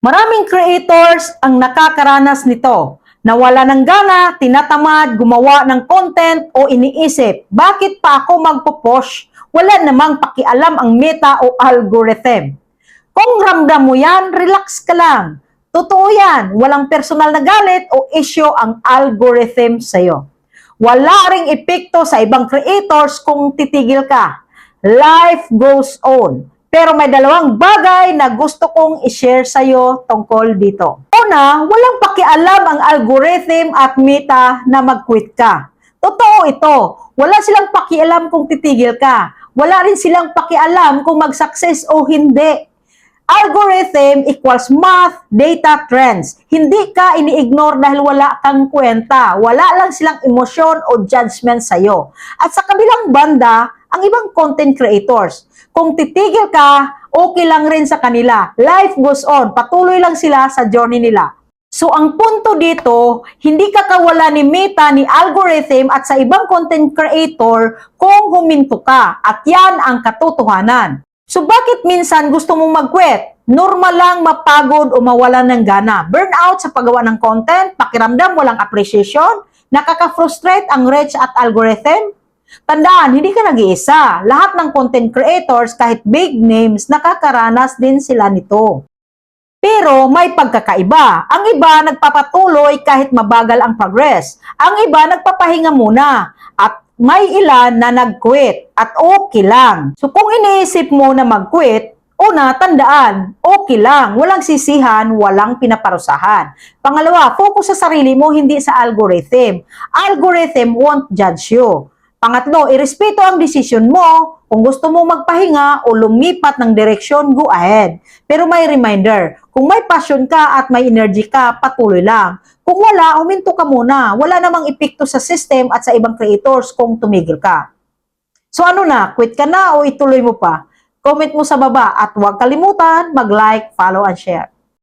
Maraming creators ang nakakaranas nito. Nawala ng gana, tinatamad, gumawa ng content o iniisip, bakit pa ako magpo-push? Wala namang pakialam ang meta o algorithm. Kung ramdam mo yan, relax ka lang. Totoo yan, walang personal na galit o issue ang algorithm sa'yo. Wala ring epekto sa ibang creators kung titigil ka. Life goes on. Pero may dalawang bagay na gusto kong i-share sa'yo tungkol dito. Una, walang pakialam ang algorithm at meta na mag-quit ka. Totoo ito. Wala silang pakialam kung titigil ka. Wala rin silang pakialam kung mag-success o hindi. Algorithm equals math, data, trends. Hindi ka ini-ignore dahil wala kang kwenta. Wala lang silang emosyon o judgment sa'yo. At sa kabilang banda, ang ibang content creators. Kung titigil ka, okay lang rin sa kanila. Life goes on. Patuloy lang sila sa journey nila. So, ang punto dito, hindi ka kawala ni meta, ni algorithm at sa ibang content creator kung huminto ka. At yan ang katotohanan. So, bakit minsan gusto mong mag-quit? Normal lang mapagod o mawalan ng gana. Burnout sa paggawa ng content, pakiramdam walang appreciation, nakaka-frustrate ang reach at algorithm. Tandaan, hindi ka nag-iisa. Lahat ng content creators, kahit big names, nakakaranas din sila nito. Pero may pagkakaiba. Ang iba nagpapatuloy kahit mabagal ang progress. Ang iba nagpapahinga muna. At may ilan na nag-quit at okay lang. So kung iniisip mo na mag-quit, una, tandaan, okay lang. Walang sisihan, walang pinaparusahan. Pangalawa, focus sa sarili mo, hindi sa algorithm. Algorithm won't judge you. Pangatlo, irespeto ang desisyon mo. Kung gusto mo magpahinga o lumipat ng direksyon, go ahead. Pero may reminder, kung may passion ka at may energy ka, patuloy lang. Kung wala, huminto ka muna. Wala namang epekto sa system at sa ibang creators kung tumigil ka. So ano na, quit ka na o ituloy mo pa? Comment mo sa baba at huwag kalimutan mag-like, follow, and share.